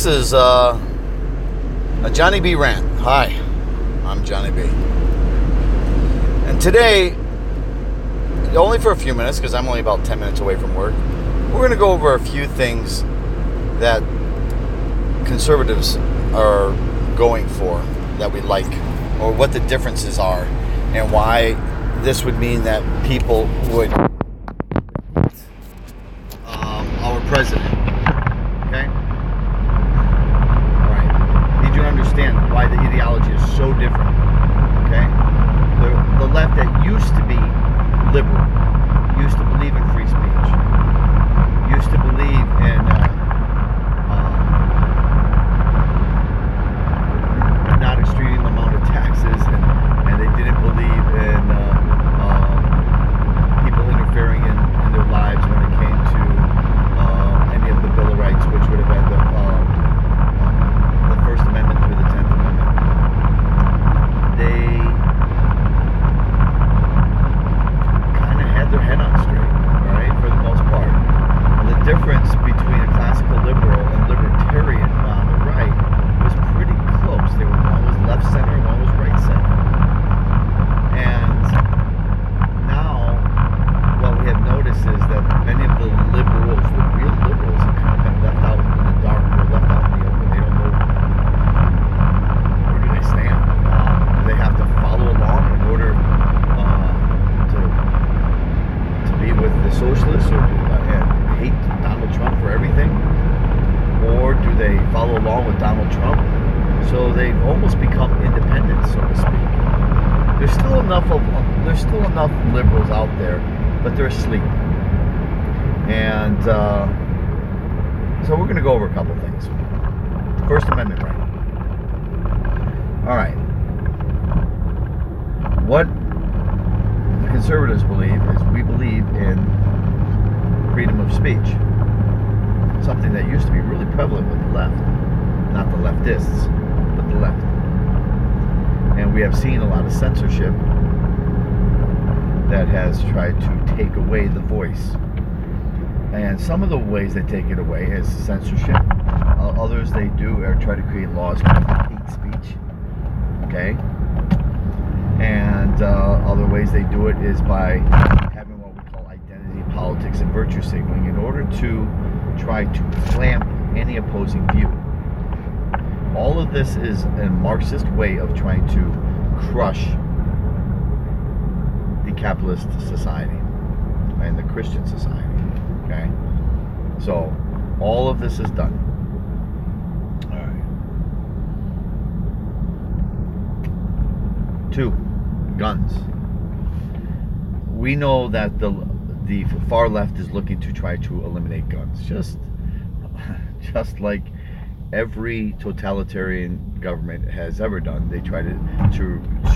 This is a Johnny B rant. Hi, I'm Johnny B. And today, only for a few minutes, because I'm only about 10 minutes away from work, we're going to go over a few things that conservatives are going for that we like, or what the differences are, and why this would mean that people would our president. Okay? Alright. Need you to understand why the ideology is so different. Okay? The left that used to be liberal, used to believe in free speech, used to believe in not exceeding the amount of taxes, and they didn't believe in people interfering in their lives when it came to any of the Bill of Rights, which would have been the First Amendment through the 10th Amendment. They kind of had their head on straight, right, for the most part. And the difference between a classical liberal and libertarian on the right was pretty close. One was left center and one was right center. And now what we have noticed is that many of the liberals, the real liberals, have kind of been left out in the dark or left out in the open. They don't know where do they stand. Do they have to follow along in order to be with the socialists, or and hate Donald Trump for everything? Or do they follow along with Donald Trump? So they've almost become independent, so to speak. There's still enough liberals out there, but they're asleep. And so we're going to go over a couple things. First Amendment right. All right. What the conservatives believe is we believe in freedom of speech. Something that used to be really prevalent with the left. Not the leftists, but the left. And we have seen a lot of censorship that has tried to take away the voice. And some of the ways they take it away is censorship. Others they do are try to create laws called hate speech. Okay? And other ways they do it is by having what we call identity politics and virtue signaling in order to try to clamp any opposing view. All of this is a Marxist way of trying to crush the capitalist society and the Christian society. Okay? So, all of this is done. Alright. 2. Guns. We know that the far left is looking to try to eliminate guns. Just like every totalitarian government has ever done. They try to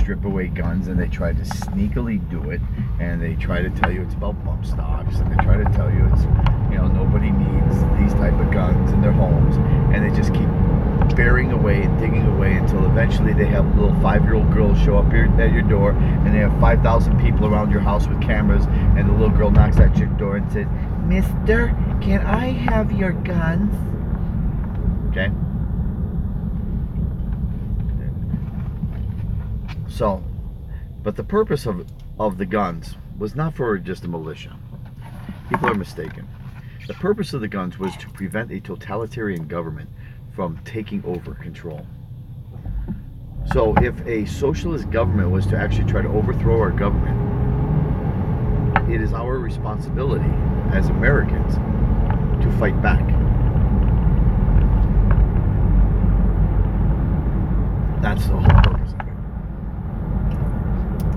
strip away guns, and they try to sneakily do it, and they try to tell you it's about bump stocks, and they try to tell you it's, nobody needs these type of guns in their homes, and they just keep burying away and digging away until eventually they have a little 5-year-old girl show up here at your door, and they have 5,000 people around your house with cameras, and the little girl knocks at your door and says, "Mister, can I have your guns?" Okay? So, but the purpose of the guns was not for just a militia. People are mistaken. The purpose of the guns was to prevent a totalitarian government from taking over control. So if a socialist government was to actually try to overthrow our government, it is our responsibility as Americans to fight back. That's the whole purpose of it.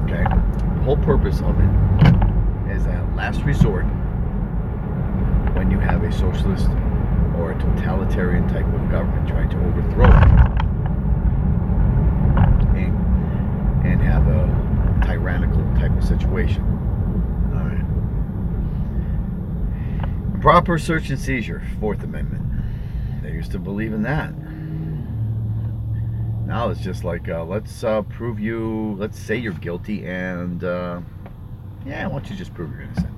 Okay? The whole purpose of it is a last resort when you have a socialist or a totalitarian type of government trying to overthrow it and have a tyrannical type of situation. All right. Proper search and seizure, Fourth Amendment. They used to believe in that. Now it's just like, let's prove you, let's say you're guilty, and why don't you just prove you're innocent?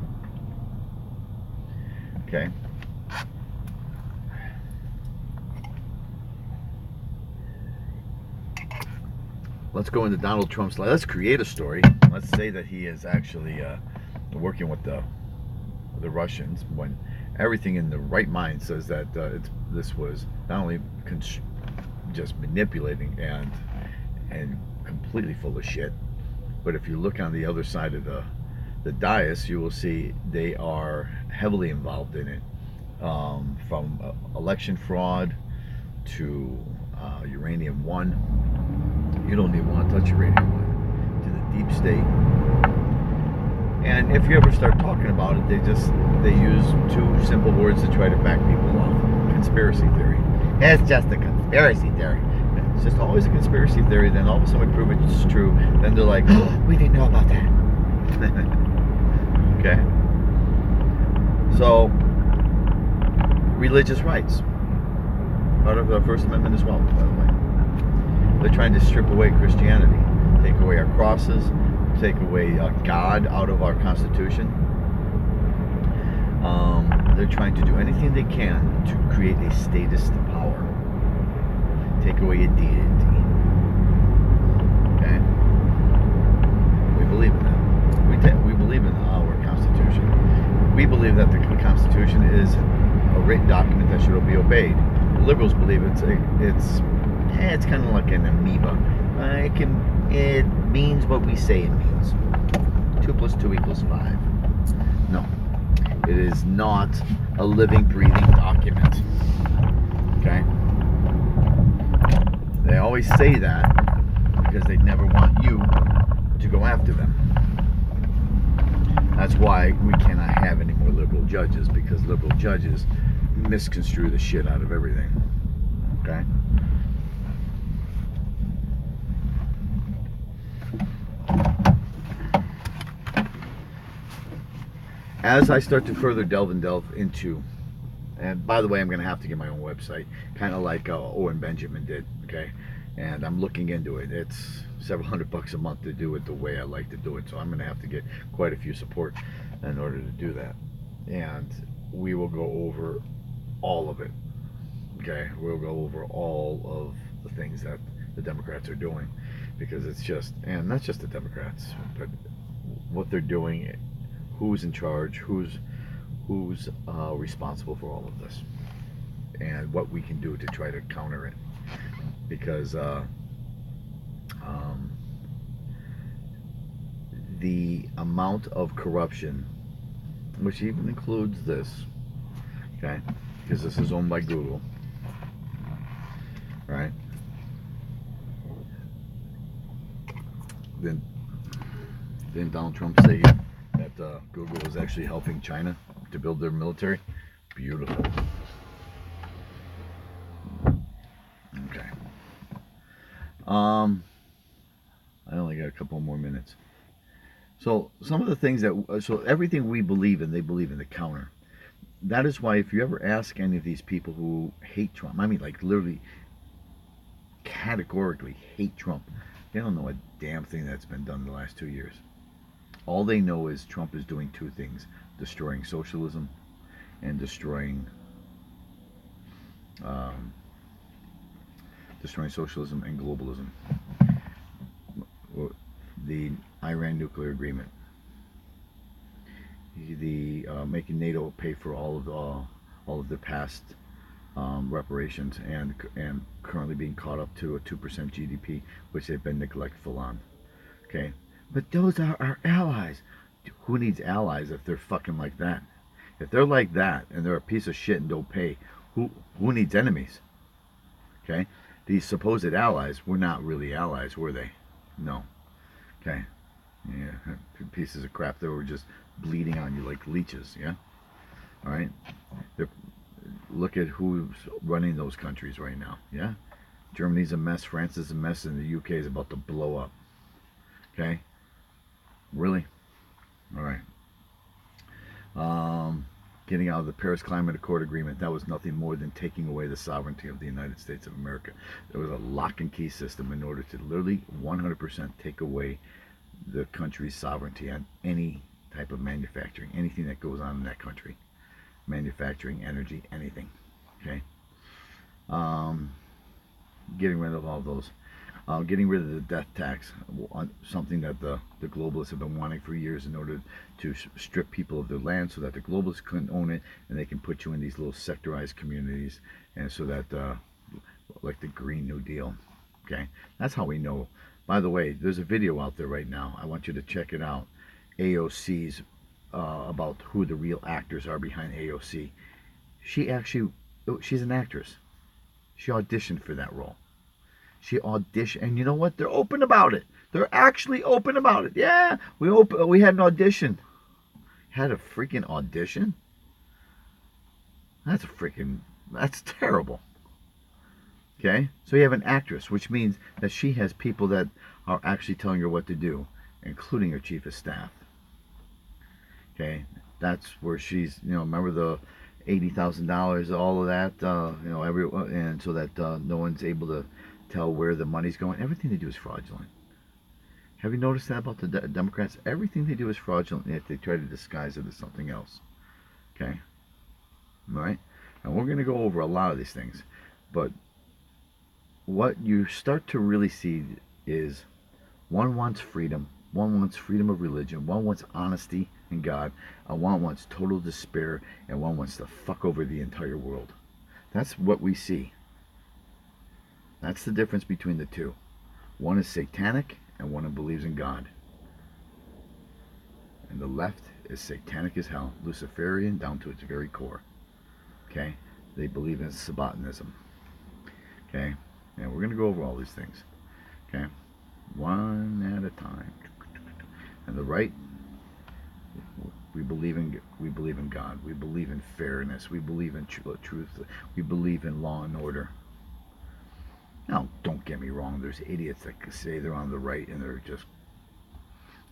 Okay. let's go into Donald Trump's life. Let's create a story. Let's say that he is actually working with the Russians, when everything in the right mind says that this was not only just manipulating and completely full of shit, but if you look on the other side of the dais, you will see they are heavily involved in it, from election fraud to Uranium One. You don't even want to touch Uranium One, to the deep state. And if you ever start talking about it, they use two simple words to try to back people off: conspiracy theory. It's just a conspiracy theory. It's just always a conspiracy theory. Then all of a sudden we prove it's true. Then they're like, oh, we didn't know about that. Okay. So, religious rights, part of the First Amendment as well, by the way. They're trying to strip away Christianity, take away our crosses, take away God out of our Constitution. They're trying to do anything they can to create a statist power, take away a deity. Okay? We believe in that. We believe in our Constitution. We believe that the Constitution is a written document that should be obeyed. The liberals believe it's kind of like an amoeba. It means what we say it means. 2 + 2 = 5. No, it is not a living, breathing document. Okay? They always say that because they never want you to go after them. That's why we cannot have any more liberal judges, because liberal judges misconstrue the shit out of everything. Okay? As I start to further delve into, and by the way, I'm going to have to get my own website, kind of like Owen Benjamin did, okay? And I'm looking into it. It's several $100 a month to do it the way I like to do it, so I'm going to have to get quite a few support in order to do that. And we will go over all of it, okay? We'll go over all of the things that the Democrats are doing, because it's just, and not just the Democrats, but what they're doing, who's in charge, who's responsible for all of this, and what we can do to try to counter it. Because the amount of corruption, which even includes this, okay, because this is owned by Google, right? Then Donald Trump say that Google is actually helping China to build their military. Beautiful. Okay. I only got a couple more minutes. So some of the things so everything we believe in, they believe in the counter. That is why if you ever ask any of these people who hate Trump, I mean like literally categorically hate Trump, they don't know a damn thing that's been done in the last 2 years. All they know is Trump is doing two things: destroying socialism and destroying socialism and globalism. The Iran nuclear agreement, the making NATO pay for all of their past reparations, and currently being caught up to a 2% GDP, which they've been neglectful on. Okay, but those are our allies. Who needs allies if they're fucking like that? If they're like that and they're a piece of shit and don't pay, who needs enemies? Okay, these supposed allies were not really allies, were they? No. Okay, yeah, pieces of crap that were just bleeding on you like leeches. Yeah, all right. Look at who's running those countries right now. Yeah, Germany's a mess, France is a mess, and the UK is about to blow up. Okay, really? All right. Getting out of the Paris Climate Accord agreement, that was nothing more than taking away the sovereignty of the United States of America. There was a lock and key system in order to literally 100% take away the country's sovereignty on any type of manufacturing, anything that goes on in that country. Manufacturing, energy, anything. Okay? Getting rid of all those. Getting rid of the death tax, something that the globalists have been wanting for years in order to strip people of their land so that the globalists couldn't own it, and they can put you in these little sectorized communities, and so that, like the Green New Deal. Okay, that's how we know. By the way, there's a video out there right now. I want you to check it out. AOC's, about who the real actors are behind AOC. She's an actress. She auditioned for that role. She auditioned, and you know what? They're open about it. They're actually open about it. Yeah, we had an audition. Had a freaking audition? That's terrible. Okay? So you have an actress, which means that she has people that are actually telling her what to do, including her chief of staff. Okay? That's where she's, remember the $80,000, all of that, and so that no one's able to tell where the money's going. Everything they do is fraudulent. Have you noticed that about the Democrats? Everything they do is fraudulent, yet they try to disguise it as something else. Okay? All right? And we're going to go over a lot of these things. But what you start to really see is one wants freedom. One wants freedom of religion. One wants honesty in God. And one wants total despair. And one wants to fuck over the entire world. That's what we see. That's the difference between the two. One is satanic and one believes in God. And the left is satanic as hell, Luciferian down to its very core. Okay? They believe in Sabbatianism. Okay? And we're going to go over all these things. Okay? One at a time. And the right, we believe in God. We believe in fairness. We believe in truth. We believe in law and order. Now, don't get me wrong. There's idiots that say they're on the right and they're just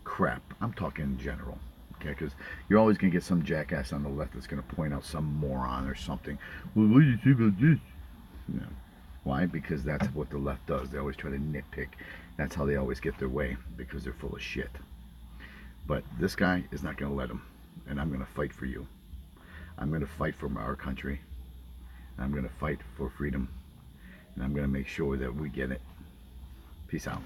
crap. I'm talking in general. Okay, because you're always going to get some jackass on the left that's going to point out some moron or something. Well, what do you think about this? No. Why? Because that's what the left does. They always try to nitpick. That's how they always get their way, because they're full of shit. But this guy is not going to let them. And I'm going to fight for you. I'm going to fight for our country. I'm going to fight for freedom. And I'm going to make sure that we get it. Peace out.